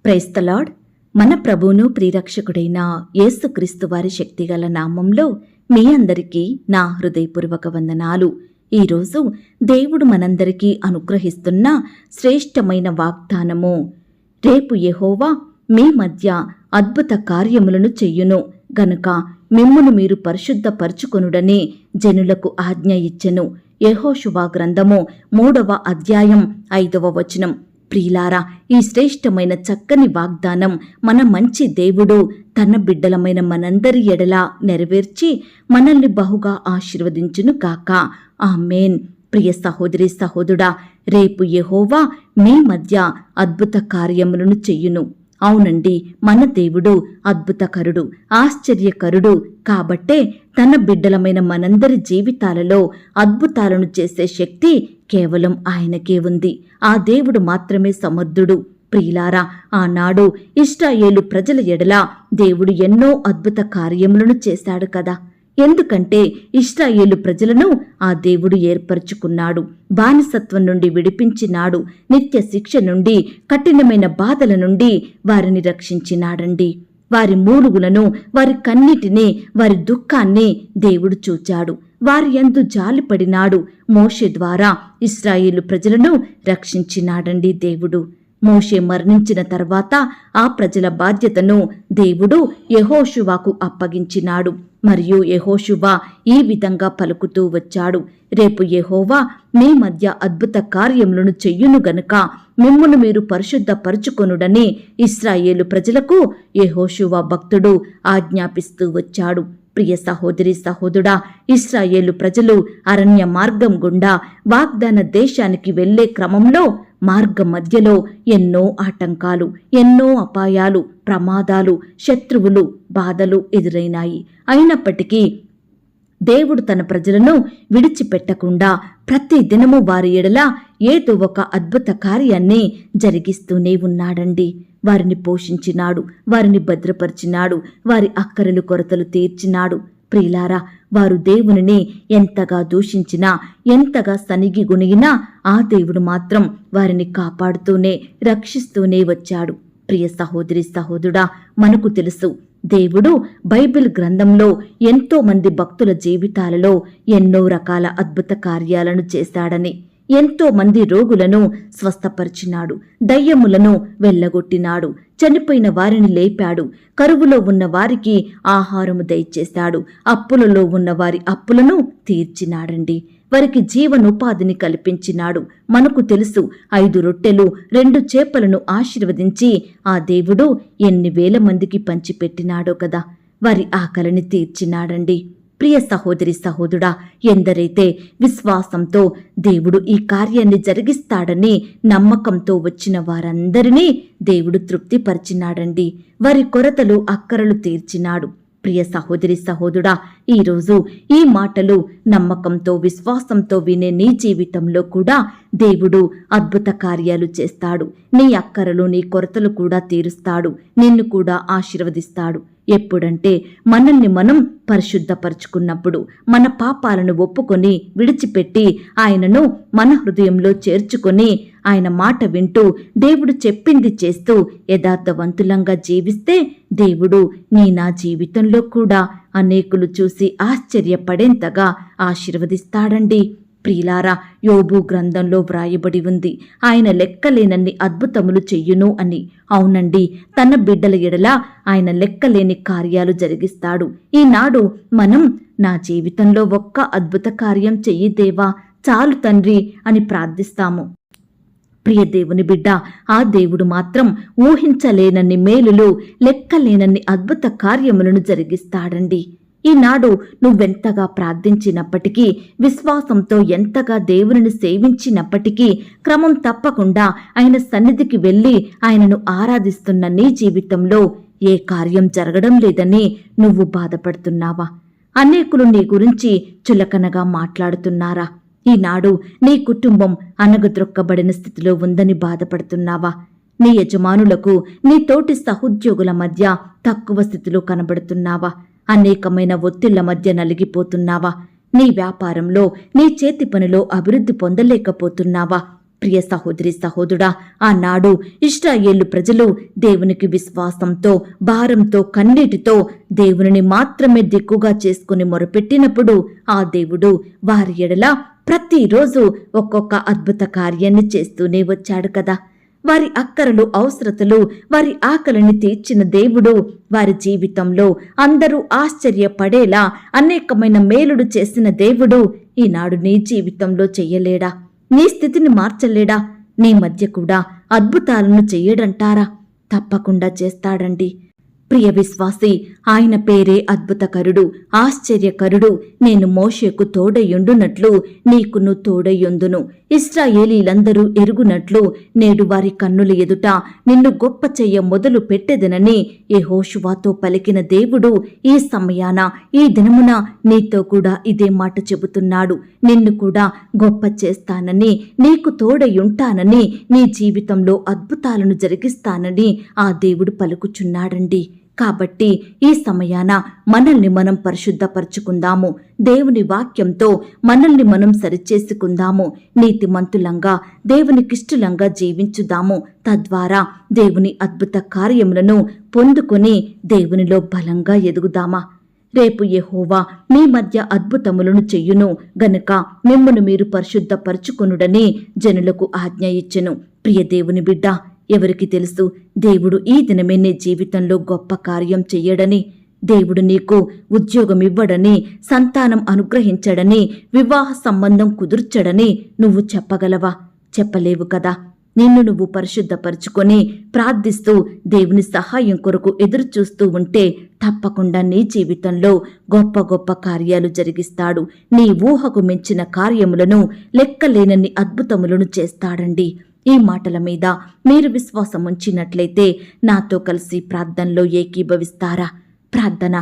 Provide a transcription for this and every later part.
Praise the lord. మన ప్రభువును ప్రియరక్షకుడైన యేసుక్రీస్తు వారి శక్తిగల నామంలో మీ అందరికీ నా హృదయపూర్వక వందనాలు. ఈరోజు దేవుడు మనందరికీ అనుగ్రహిస్తున్న శ్రేష్టమైన వాగ్దానము, రేపు యెహోవా మీ మధ్య అద్భుత కార్యములను చెయ్యును గనుక మిమ్మును మీరు పరిశుద్ధపరచుకొనుడని జనులకు ఆజ్ఞ ఇచ్చెను. యెహోషువ గ్రంథము 3వ అధ్యాయం 5వ వచనం. ప్రియులారా, ఈ శ్రేష్టమైన చక్కని వాగ్దానం మన మంచి దేవుడు తన బిడ్డలమైన మనందరి ఎడల నెరవేర్చి మనల్ని బహుగా ఆశీర్వదించును గాక. ఆమేన్. ప్రియ సహోదరి సహోదరుడా, రేపు యెహోవా మీ మధ్య అద్భుత కార్యములను చెయ్యును. అవునండి, మన దేవుడు అద్భుతకరుడు, ఆశ్చర్యకరుడు. కాబట్టే తన బిడ్డలమైన మనందరి జీవితాలలో అద్భుతాలను చేసే శక్తి కేవలం ఆయనకే ఉంది. ఆ దేవుడు మాత్రమే సమర్థుడు. ప్రియులారా, ఆనాడు ఇశ్రాయేలు ప్రజల ఎడల దేవుడు ఎన్నో అద్భుత కార్యములను చేశాడు కదా. ఎందుకంటే ఇశ్రాయేలు ప్రజలను ఆ దేవుడు ఏర్పరచుకున్నాడు, బానిసత్వం నుండి విడిపించినాడు, నిత్య శిక్ష నుండి, కఠినమైన బాధల నుండి వారిని రక్షించినాడండి. వారి మూలుగులను, వారి కన్నిటిని, వారి దుఃఖాన్ని దేవుడు చూచాడు. వారి యందు జాలిపడినాడు. మోషే ద్వారా ఇశ్రాయేలు ప్రజలను రక్షించినాడండి దేవుడు. మోషే మరణించిన తర్వాత ఆ ప్రజల బాధ్యతను దేవుడు యెహోషువకు అప్పగించినాడు. మరియు యెహోషువ ఈ విధంగా పలుకుతూ వచ్చాడు, రేపు యెహోవా మీ మధ్య అద్భుత కార్యములను చెయ్యును గనుక మిమ్మును మీరు పరిశుద్ధపరచుకొనుడని ఇశ్రాయేలు ప్రజలకు యెహోషువ భక్తుడు ఆజ్ఞాపిస్తూ వచ్చాడు. ప్రియ సహోదరి సహోదరుడా, ఇశ్రాయేలు ప్రజలు అరణ్య మార్గం గుండా వాగ్దాన దేశానికి వెళ్లే క్రమంలో మార్గం మధ్యలో ఎన్నో ఆటంకాలు, ఎన్నో అపాయాలు, ప్రమాదాలు, శత్రువులు, బాధలు ఎదురైనాయి. అయినప్పటికీ దేవుడు తన ప్రజలను విడిచిపెట్టకుండా ప్రతి దినము వారి ఎడల ఏదో ఒక అద్భుత కార్యాన్ని జరిగిస్తూనే ఉన్నాడండి. వారిని పోషించినాడు, వారిని భద్రపరిచినాడు, వారి అక్కరలు కొరతలు తీర్చినాడు. ప్రియులారా, వారు దేవునిని ఎంతగా దూషించినా, ఎంతగా సనిగి గునిగినా ఆ దేవుడు మాత్రం వారిని కాపాడుతూనే, రక్షిస్తూనే వచ్చాడు. ప్రియ సహోదరి సహోదరుడా, మనకు తెలుసు దేవుడు బైబిల్ గ్రంథంలో ఎంతో మంది భక్తుల జీవితాలలో ఎన్నో రకాల అద్భుత కార్యాలను చేశాడని. ఎంతో మంది రోగులను స్వస్థపరిచినాడు, దయ్యములను వెళ్ళగొట్టినాడు, చనిపోయిన వారిని లేపాడు, కరువులో ఉన్న వారికి ఆహారము దయచేశాడు, అప్పులలో ఉన్న వారి అప్పులను తీర్చినాడండి. వారికి జీవనోపాధిని కల్పించినాడు. మనకు తెలుసు, 5 రొట్టెలు 2 చేపలను ఆశీర్వదించి ఆ దేవుడు ఎన్ని వేల మందికి పంచిపెట్టినాడో కదా. వారి ఆకలిని తీర్చినాడండి. ప్రియ సహోదరి సహోదరుడా, ఎందరైతే విశ్వాసంతో దేవుడు ఈ కార్యాన్ని జరిగిస్తాడని నమ్మకంతో వచ్చిన వారందరినీ దేవుడు తృప్తిపరిచినాడండి. వారి కొరతలు, అక్కరలు తీర్చినాడు. ప్రియ సహోదరి సహోదరుడా, ఈరోజు ఈ మాటలు నమ్మకంతో, విశ్వాసంతో వినే నీ జీవితంలో కూడా దేవుడు అద్భుత కార్యాలు చేస్తాడు. నీ అక్కరలు, నీ కొరతలు కూడా తీరుస్తాడు, నిన్ను కూడా ఆశీర్వదిస్తాడు. ఎప్పుడంటే మనల్ని మనం పరిశుద్ధపరచుకున్నప్పుడు, మన పాపాలను ఒప్పుకొని విడిచిపెట్టి ఆయనను మన హృదయంలో చేర్చుకొని ఆయన మాట వింటూ దేవుడు చెప్పింది చేస్తూ యథార్థవంతులంగా జీవిస్తే దేవుడు నా జీవితంలో కూడా అనేకులు చూసి ఆశ్చర్యపడేంతగా ఆశీర్వదిస్తాడండి. ప్రియులారా, యోబు గ్రంథంలో వ్రాయబడి ఉంది, ఆయన లెక్కలేనన్ని అద్భుతములు చెయ్యును అని. అవునండి, తన బిడ్డల ఎడల ఆయన లెక్కలేని కార్యాలు జరిగిస్తాడు. ఈనాడు మనం నా జీవితంలో ఒక్క అద్భుత కార్యం చెయ్యి దేవా, చాలు తండ్రి అని ప్రార్థిస్తాము. ప్రియ దేవుని బిడ్డ, ఆ దేవుడు మాత్రం ఊహించలేనన్ని మేలులు, లెక్కలేనన్ని అద్భుత కార్యములను జరిగిస్తాడండి. ఈనాడు నువ్వెంతగా ప్రార్థించినప్పటికీ, విశ్వాసంతో ఎంతగా దేవునిని సేవించినప్పటికీ, క్రమం తప్పకుండా ఆయన సన్నిధికి వెళ్ళి ఆయనను ఆరాధిస్తున్న నీ జీవితంలో ఏ కార్యం జరగడం లేదని నువ్వు బాధపడుతున్నావా? అనేకులు నీ గురించి చులకనగా మాట్లాడుతున్నారా? ఈనాడు నీ కుటుంబం అనగద్రొక్కబడిన స్థితిలో ఉందని బాధపడుతున్నావా? నీ యజమానులకు, నీ తోటి సహోద్యోగుల మధ్య తక్కువ స్థితిలో కనబడుతున్నావా? అనేకమైన ఒత్తిళ్ల మధ్య నలిగిపోతున్నావా? నీ వ్యాపారంలో, నీ చేతి పనిలో అభివృద్ధి పొందలేకపోతున్నావా? ప్రియ సహోదరి సహోదరుడా, ఆనాడు ఇశ్రాయేలు ప్రజలు దేవునికి విశ్వాసంతో, భారంతో, కన్నీటితో దేవునిని మాత్రమే దిక్కుగా చేసుకుని మొరపెట్టినప్పుడు ఆ దేవుడు వారి ఎడల ప్రతిరోజు ఒక్కొక్క అద్భుత కార్యాన్ని చేస్తూనే వచ్చాడు కదా. వారి అక్కరలు, అవసరతలు, వారి ఆకలిని తీర్చిన దేవుడు వారి జీవితంలో అందరూ ఆశ్చర్యపడేలా అనేకమైన మేలుడు చేసిన దేవుడు ఈనాడు నీ జీవితంలో చెయ్యలేడా? నీ స్థితిని మార్చలేడా? నీ మధ్య కూడా అద్భుతాలను చెయ్యడంటారా? తప్పకుండా చేస్తాడండి. ప్రియ విశ్వాసి, ఆయన పేరే అద్భుతకరుడు, ఆశ్చర్యకరుడు. నేను మోషేకు తోడయుండునట్లు నీకును తోడయుందును. ఇశ్రాయేలీలందరూ ఎరుగునట్లు నేడు వారి కన్నుల ఎదుట నిన్ను గొప్ప చెయ్య మొదలు పెట్టెదనని యెహోషువతో పలికిన దేవుడు ఈ సమయాన, ఈ దినమున నీతో కూడా ఇదే మాట చెబుతున్నాడు. నిన్ను కూడా గొప్ప చేస్తానని, నీకు తోడయుంటానని, నీ జీవితంలో అద్భుతాలను జరిగిస్తానని ఆ దేవుడు పలుకుచున్నాడండి. కాబట్టి ఈ సమయాన మనల్ని మనం పరిశుద్ధపరచుకుందాము. దేవుని వాక్యంతో మనల్ని మనం సరిచేసుకుందాము. నీతిమంతులంగా, దేవునికిష్టలంగా జీవించుదాము. తద్వారా దేవుని అద్భుత కార్యములను పొందుకొని దేవునిలో బలంగా ఎదుగుదామా. రేపు యెహోవా మీ మధ్య అద్భుతములను చెయ్యును గనుక మిమ్మును మీరు పరిశుద్ధపరచుకొనుడని జనులకు ఆజ్ఞ ఇచ్చెను. ప్రియ దేవుని బిడ్డ, ఎవరికి తెలుసు దేవుడు ఈ దినమే నీ జీవితంలో గొప్ప కార్యం చెయ్యడని? దేవుడు నీకు ఉద్యోగం ఇవ్వడని, సంతానం అనుగ్రహించడని, వివాహ సంబంధం కుదుర్చడని నువ్వు చెప్పగలవా? చెప్పలేవు కదా. నిన్ను నువ్వు పరిశుద్ధపరుచుకొని ప్రార్థిస్తూ దేవుని సహాయం కొరకు ఎదురుచూస్తూ ఉంటే తప్పకుండా నీ జీవితంలో గొప్ప గొప్ప కార్యాలు జరిగిస్తాడు. నీ ఊహకు మించిన కార్యములను, లెక్కలేనన్ని అద్భుతములను చేస్తాడండి. ఈ మాటల మీద మీరు విశ్వాసం ఉంచినట్లయితే నాతో కలిసి ప్రార్థనలో ఏకీభవిస్తారా? ప్రార్థన.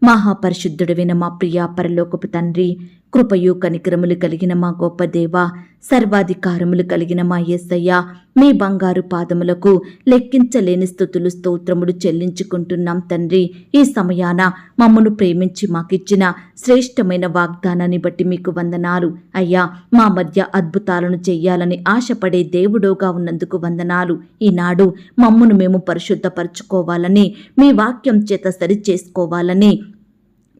మహాపరిశుద్ధుడైన మా ప్రియ పరలోకపు తండ్రి, కృపయు కనికరములు కలిగిన మా గొప్ప దేవా, సర్వాధికారములు కలిగిన మా యేసయ్య, మీ బంగారు పాదములకు లెక్కించలేని స్తుతులు, స్తోత్రములు చెల్లించుకుంటున్నాం తండ్రి. ఈ సమయాన మమ్మను ప్రేమించి మాకిచ్చిన శ్రేష్టమైన వాగ్దానాన్ని బట్టి మీకు వందనాలు అయ్యా. మా మధ్య అద్భుతాలను చెయ్యాలని ఆశపడే దేవుడోగా ఉన్నందుకు వందనాలు. ఈనాడు మమ్మను మేము పరిశుద్ధపరచుకోవాలని, మీ వాక్యం చేత సరిచేసుకోవాలని,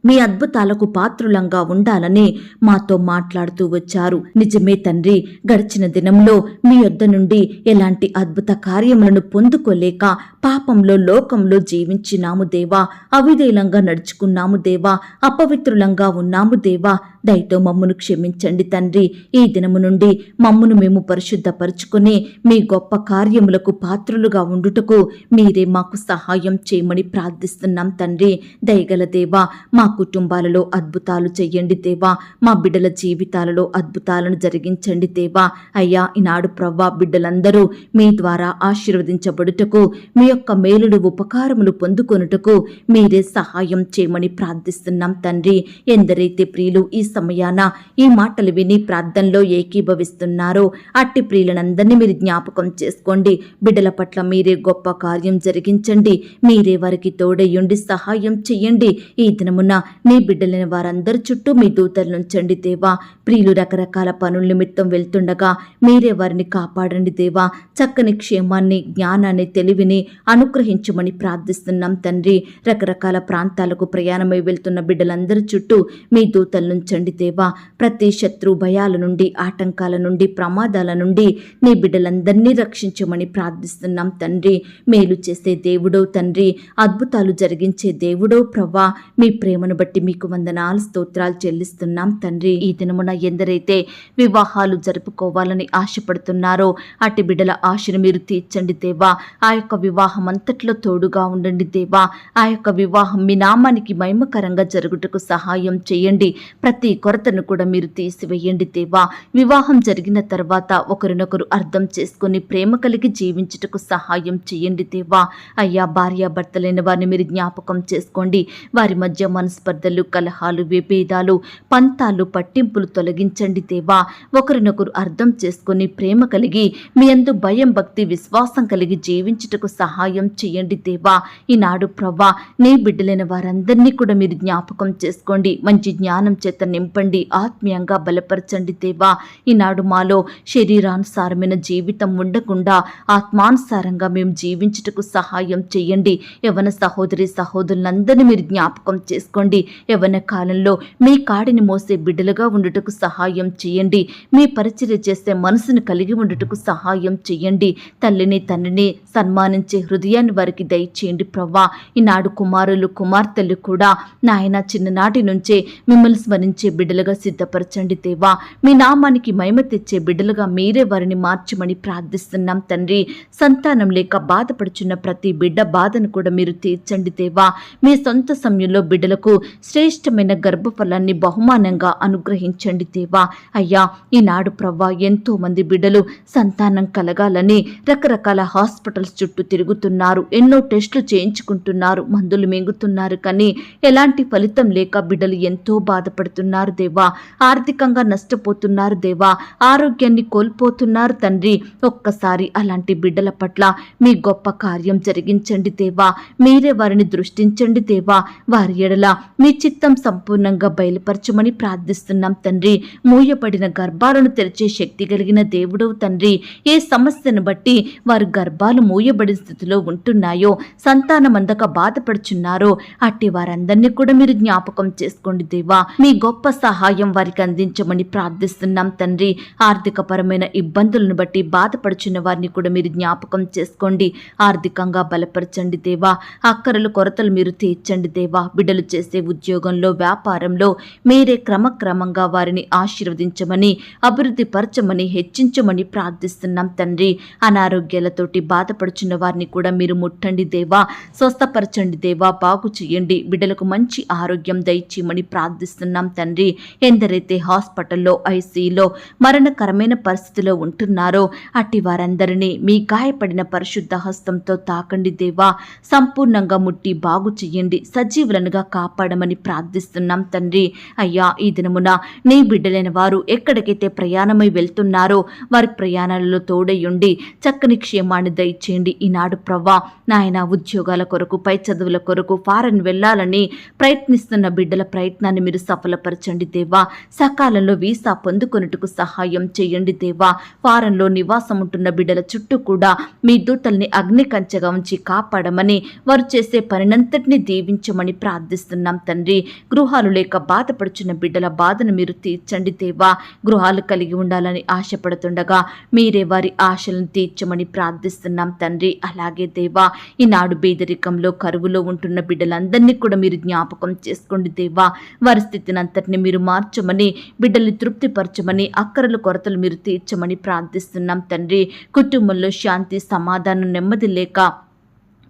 మీ అద్భుతాలకు పాత్రులంగా ఉండాలని మాతో మాట్లాడుతూ వచ్చారు. నిజమే తండ్రి, గడిచిన దినంలో మీ యొద్ద నుండి ఎలాంటి అద్భుత కార్యములను పొందుకోలేక పాపంలో, లోకంలో జీవించినాము దేవా. అవిధేయంగా నడుచుకున్నాము దేవా. అపవిత్రులంగా ఉన్నాము దేవా. దయతో మమ్మును క్షమించండి తండ్రి. ఈ దినము నుండి మమ్మును మేము పరిశుద్ధపరుచుకుని మీ గొప్ప కార్యములకు పాత్రులుగా ఉండుటకు మీరే మాకు సహాయం చేయమని ప్రార్థిస్తున్నాం తండ్రి. దయగల దేవా, మా కుటుంబాలలో అద్భుతాలు చెయ్యండి దేవా. మా బిడ్డల జీవితాలలో అద్భుతాలను జరిగించండి దేవా. అయ్యా, ఈనాడు ప్రవ్వా, బిడ్డలందరూ మీ ద్వారా ఆశీర్వదించబడుటకు, మీ యొక్క మేలుడు ఉపకారములు పొందుకొనుటకు మీరే సహాయం చేయమని ప్రార్థిస్తున్నాం తండ్రి. ఎందరైతే ప్రియులు ఈ సమయాన ఈ మాటలు విని ప్రార్థనలో ఏకీభవిస్తున్నారో అట్టి ప్రియులనందరినీ మీరు జ్ఞాపకం చేసుకోండి. బిడ్డల పట్ల మీరే గొప్ప కార్యం జరిగించండి. మీరే వారికి తోడయ్యుండి సహాయం చెయ్యండి. ఈ దినమున నీ బిడ్డలైన వారందరి చుట్టూ మీ దూతలనుంచండి దేవా. ప్రియులు రకరకాల పనుల నిమిత్తం వెళ్తుండగా మీరే వారిని కాపాడండి దేవా. చక్కని క్షేమాన్ని, జ్ఞానాన్ని, తెలివిని అనుగ్రహించమని ప్రార్థిస్తున్నాం తండ్రి. రకరకాల ప్రాంతాలకు ప్రయాణమై వెళ్తున్న బిడ్డలందరి చుట్టూ మీ దూతలనుంచండి దేవా. ప్రతి శత్రు భయాల నుండి, ఆటంకాల నుండి, ప్రమాదాల నుండి నీ బిడ్డలందరినీ రక్షించమని ప్రార్థిస్తున్నాం తండ్రి. మేలు చేసే దేవుడో తండ్రి, అద్భుతాలు జరిగించే దేవుడో ప్రవ్వా, మీ ప్రేమను బట్టి మీకు వందనాలు, స్తోత్రాలు చెల్లిస్తున్నాం తండ్రి. ఈ దినమున ఎందరైతే వివాహాలు జరుపుకోవాలని ఆశపడుతున్నారో అట్టి బిడ్డల ఆశను మీరు తీర్చండి దేవా. ఆ యొక్క వివాహం అంతట్లో తోడుగా ఉండండి దేవా. ఆ యొక్క వివాహం మీ నామానికి మహిమకరంగా జరుగుటకు సహాయం చేయండి. ప్రతి కొరతను కూడా మీరు తీసివేయండి దేవా. వివాహం జరిగిన తర్వాత ఒకరినొకరు అర్థం చేసుకుని ప్రేమ కలిగి జీవించుటకు సహాయం చేయండి దేవా. అయ్యా, భార్యాభర్తలైన వారిని మీరు జ్ఞాపకం చేసుకోండి. వారి మధ్య మనసు మనస్పర్ధలు, కలహాలు, విభేదాలు, పంతాలు, పట్టింపులు తొలగించండి దేవా. ఒకరినొకరు అర్థం చేసుకుని ప్రేమ కలిగి మీ యందు భయం, భక్తి, విశ్వాసం కలిగి జీవించుటకు సహాయం చేయండి దేవా. ఈనాడు ప్రవ్వా నీ బిడ్డలైన వారందరినీ కూడా మీరు జ్ఞాపకం చేసుకోండి. మంచి జ్ఞానం చేత నింపండి, ఆత్మీయంగా బలపరచండి దేవా. ఈనాడు మాలో శరీరానుసారమైన జీవితం ఉండకుండా ఆత్మానుసారంగా మేము జీవించుటకు సహాయం చేయండి. యవ్వన సహోదరి సహోదరులందరినీ మీరు జ్ఞాపకం చేసుకోండి. యవ్వన కాలంలో మీ కాడిని మోసే బిడ్డలుగా ఉండుటకు సహాయం చేయండి. మీ పరిచర్య చేసే మనసును కలిగి ఉండుటకు సహాయం చేయండి. తల్లిని తండ్రిని సన్మానించే హృదయాన్ని వారికి దయచేయండి ప్రవ్వా. ఈనాడు కుమారులు కుమార్తెలు కూడా నాయన చిన్ననాటి నుంచే మిమ్మల్ని స్మరించే బిడ్డలుగా సిద్ధపరచండి దేవా. మీ నామానికి మహిమ తెచ్చే బిడ్డలుగా మీరే వారిని మార్చమని ప్రార్థిస్తున్నాం తండ్రి. సంతానం లేక బాధపడుచున్న ప్రతి బిడ్డ బాధను కూడా మీరు తీర్చండి దేవా. మీ సొంత సమయంలో బిడ్డలకు శ్రేష్టమైన గర్భఫలాన్ని బహుమానంగా అనుగ్రహించండి దేవా. అయ్యా ఈనాడు ప్రవ్వా ఎంతో మంది బిడ్డలు సంతానం కలగాలని రకరకాల హాస్పిటల్స్ చుట్టూ తిరుగుతున్నారు, ఎన్నో టెస్టులు చేయించుకుంటున్నారు, మందులు మింగుతున్నారు, కానీ ఎలాంటి ఫలితం లేక బిడ్డలు ఎంతో బాధపడుతున్నారు దేవా. ఆర్థికంగా నష్టపోతున్నారు దేవా, ఆరోగ్యాన్ని కోల్పోతున్నారు తండ్రి. ఒక్కసారి అలాంటి బిడ్డల పట్ల మీ గొప్ప కార్యం జరిగించండి దేవా. మీరే వారిని దృష్టించండి దేవా. వారి ఎడల మీ చిత్తం సంపూర్ణంగా బయలుపరచమని ప్రార్థిస్తున్నాం తండ్రి. మూయబడిన గర్భాలను తెరిచే శక్తి కలిగిన దేవుడవు తండ్రి. ఏ సమస్యను బట్టి వారు గర్భాలు మూయబడిన స్థితిలో ఉంటున్నాయో, సంతానం అందక బాధపడుచున్నారో అట్టి వారందరినీ కూడా మీరు జ్ఞాపకం చేసుకోండి దేవా. మీ గొప్ప సహాయం వారికి అందించమని ప్రార్థిస్తున్నాం తండ్రి. ఆర్థికపరమైన ఇబ్బందులను బట్టి బాధపడుచున్న వారిని కూడా మీరు జ్ఞాపకం చేసుకోండి. ఆర్థికంగా బలపరచండి దేవా. అక్కరలు కొరతలు మీరు తీర్చండి దేవా. బిడ్డలు చేసే ఉద్యోగంలో, వ్యాపారంలో మీరే క్రమక్రమంగా వారిని ఆశీర్వదించమని, అభివృద్ధి పరచమని, హెచ్చించమని ప్రార్థిస్తున్నాం తండ్రి. అనారోగ్యాలతోటి బాధపడుచున్న వారిని కూడా మీరు ముట్టండి దేవా. స్వస్థపరచండి దేవా. బాగు చేయండి. బిడ్డలకు మంచి ఆరోగ్యం దయచేయమని ప్రార్థిస్తున్నాం తండ్రి. ఎందరైతే హాస్పిటల్లో, ఐసీలో మరణకరమైన పరిస్థితిలో ఉంటున్నారో అట్టి వారందరినీ మీ గాయపడిన పరిశుద్ధ హస్తంతో తాకండి దేవా. సంపూర్ణంగా ముట్టి బాగు చెయ్యండి, సజీవులనుగా కాపాడమని ప్రార్థిస్తున్నాం తండ్రి. అయ్యా ఈ దినమున నీ బిడ్డలైన వారు ఎక్కడికైతే ప్రయాణమై వెళ్తున్నారో వారి ప్రయాణాలలో తోడయుండి చక్కని క్షేమాన్ని దయచేయండి. ఈనాడు ప్రవ్వా నాయన ఉద్యోగాల కొరకు, పై చదువుల కొరకు ఫారెన్ వెళ్లాలని ప్రయత్నిస్తున్న బిడ్డల ప్రయత్నాన్ని మీరు సఫలపరచండి దేవా. సకాలంలో వీసా పొందుకొనుటకు సహాయం చేయండి దేవా. ఫారెన్లో నివాసం ఉంటున్న బిడ్డల చుట్టూ కూడా మీ దూతల్ని అగ్ని కంచెగా ఉంచి కాపాడమని, వారు చేసే పనినంతటిని దీవించమని ప్రార్థిస్తున్నాం తండ్రి. గృహాలు లేక బాధపడుచున్న బిడ్డల బాధను మీరు తీర్చండి దేవా. గృహాలు కలిగి ఉండాలని ఆశపడుతుండగా మీరే వారి ఆశలను తీర్చమని ప్రార్థిస్తున్నాం తండ్రి. అలాగే దేవా ఈనాడు పేదరికంలో, కరువులో ఉంటున్న బిడ్డలందరినీ కూడా మీరు జ్ఞాపకం చేసుకోండి దేవా. వారి స్థితిని అంతటిని మీరు మార్చమని, బిడ్డల్ని తృప్తిపరచమని, అక్కరలు కొరతలు మీరు తీర్చమని ప్రార్థిస్తున్నాం తండ్రి. కుటుంబంలో శాంతి, సమాధానం, నెమ్మది లేక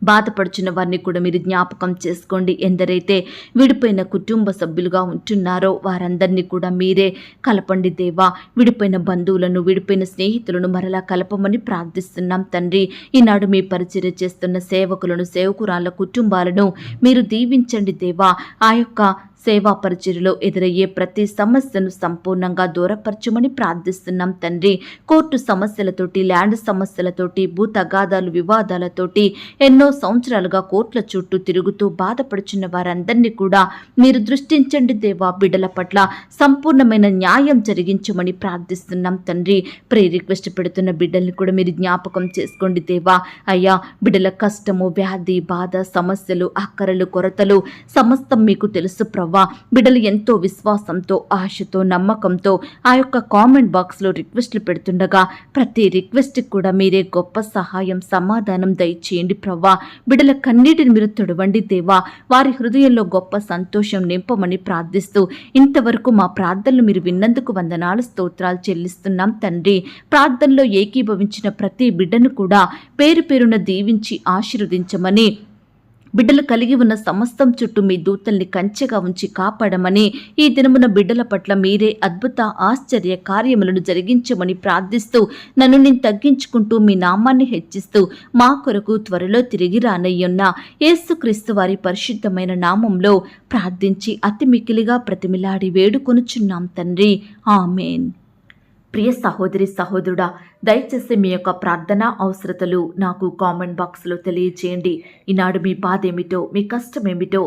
బాధపడుచున్న వారిని కూడా మీరు జ్ఞాపకం చేసుకోండి. ఎందరైతే విడిపోయిన కుటుంబ సభ్యులుగా ఉంటున్నారో వారందరినీ కూడా మీరే కలపండి దేవా. విడిపోయిన బంధువులను, విడిపోయిన స్నేహితులను మరలా కలపమని ప్రార్థిస్తున్నాం తండ్రి. ఈనాడు మీ పరిచర్య చేస్తున్న సేవకులను, సేవకురాళ్ళ కుటుంబాలను మీరు దీవించండి దేవా. ఆ యొక్క సేవా పరిచర్యలో ఎదురయ్యే ప్రతి సమస్యను సంపూర్ణంగా దూరపరచమని ప్రార్థిస్తున్నాం తండ్రి. కోర్టు సమస్యలతోటి, ల్యాండ్ సమస్యలతోటి, భూ తగాదాలు, వివాదాలతోటి ఎన్నో సంవత్సరాలుగా కోర్టుల చుట్టూ తిరుగుతూ బాధపడుచున్న వారందరినీ కూడా మీరు దృష్టించండి దేవా. బిడ్డల పట్ల సంపూర్ణమైన న్యాయం జరిగించమని ప్రార్థిస్తున్నాం తండ్రి. రిక్వెస్ట్ పెడుతున్న బిడ్డల్ని కూడా మీరు జ్ఞాపకం చేసుకోండి దేవా. అయ్యా బిడ్డల కష్టము, వ్యాధి, బాధ, సమస్యలు, అక్కరలు, కొరతలు సమస్తం మీకు తెలుసు ప్రభు. బిడ్డలు ఎంతో విశ్వాసంతో, ఆశతో, నమ్మకంతో ఆ యొక్క కామెంట్ బాక్స్లో రిక్వెస్ట్లు పెడుతుండగా ప్రతి రిక్వెస్ట్కి కూడా మీరే గొప్ప సహాయం, సమాధానం దయచేయండి ప్రవ్వా. బిడ్డల కన్నీటిని మీరు తొడవండి దేవా. వారి హృదయంలో గొప్ప సంతోషం నింపమని ప్రార్థిస్తూ ఇంతవరకు మా ప్రార్థనలు మీరు విన్నందుకు వందనాలు, స్తోత్రాలు చెల్లిస్తున్నాం తండ్రి. ప్రార్థనలో ఏకీభవించిన ప్రతి బిడ్డను కూడా పేరు పేరున దీవించి ఆశీర్వదించమని బిడ్డలు కలిగి ఉన్న సమస్తం చుట్టూ మీ దూతల్ని కంచెగా ఉంచి కాపాడమని, ఈ దినమున బిడ్డల పట్ల మీరే అద్భుత ఆశ్చర్య కార్యములను జరిగించమని ప్రార్థిస్తూ, నన్ను నేను తగ్గించుకుంటూ మీ నామాన్ని హెచ్చిస్తూ మా కొరకు త్వరలో తిరిగి రానయ్యున్న యేసుక్రీస్తు వారి పరిశుద్ధమైన నామంలో ప్రార్థించి అతి మిక్కిలిగా ప్రతిమిలాడి వేడుకొనుచున్నాం తండ్రి. ఆమేన్. ప్రియ సహోదరి సహోదరుడా, దయచేసి మీ యొక్క ప్రార్థన అవసరతలు నాకు కామెంట్ బాక్స్లో తెలియజేయండి. ఈనాడు మీ బాధ ఏమిటో, మీ కష్టం ఏమిటో,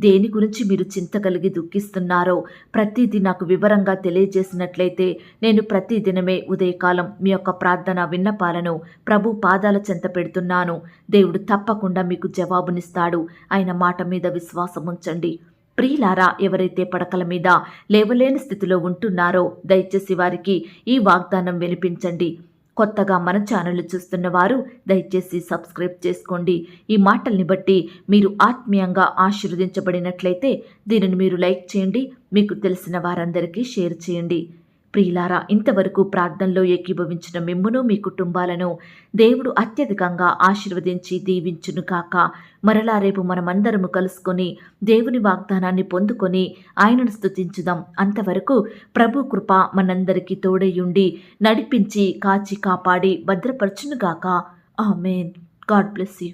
దేని గురించి మీరు చింత కలిగి దుఃఖిస్తున్నారో ప్రతిదీ నాకు వివరంగా తెలియజేసినట్లయితే నేను ప్రతిదినమే ఉదయకాలం మీ యొక్క ప్రార్థన విన్నపాలను ప్రభు పాదాల చెంత పెడుతున్నాను. దేవుడు తప్పకుండా మీకు జవాబునిస్తాడు. ఆయన మాట మీద విశ్వాసం ఉంచండి. ప్రియులారా, ఎవరైతే పడకల మీద లేవలేని స్థితిలో ఉంటున్నారో దయచేసి వారికి ఈ వాగ్దానం వినిపించండి. కొత్తగా మన ఛానల్ చూస్తున్న వారు దయచేసి సబ్స్క్రైబ్ చేసుకోండి. ఈ మాటల్ని బట్టి మీరు ఆత్మీయంగా ఆశీర్వదించబడినట్లయితే దీనిని మీరు లైక్ చేయండి, మీకు తెలిసిన వారందరికీ షేర్ చేయండి. ప్రియులారా, ఇంతవరకు ప్రార్థనలో ఏకీభవించిన మిమ్మును మీ కుటుంబాలను దేవుడు అత్యధికంగా ఆశీర్వదించి దీవించును కాక. మరలా రేపు మనమందరము కలుసుకొని దేవుని వాగ్దానాన్ని పొందుకొని ఆయనను స్తుతించుదాం. అంతవరకు ప్రభు కృప మనందరికీ తోడయుండి నడిపించి కాచి కాపాడి భద్రపరచునుగాక. ఆమేన్. God bless you.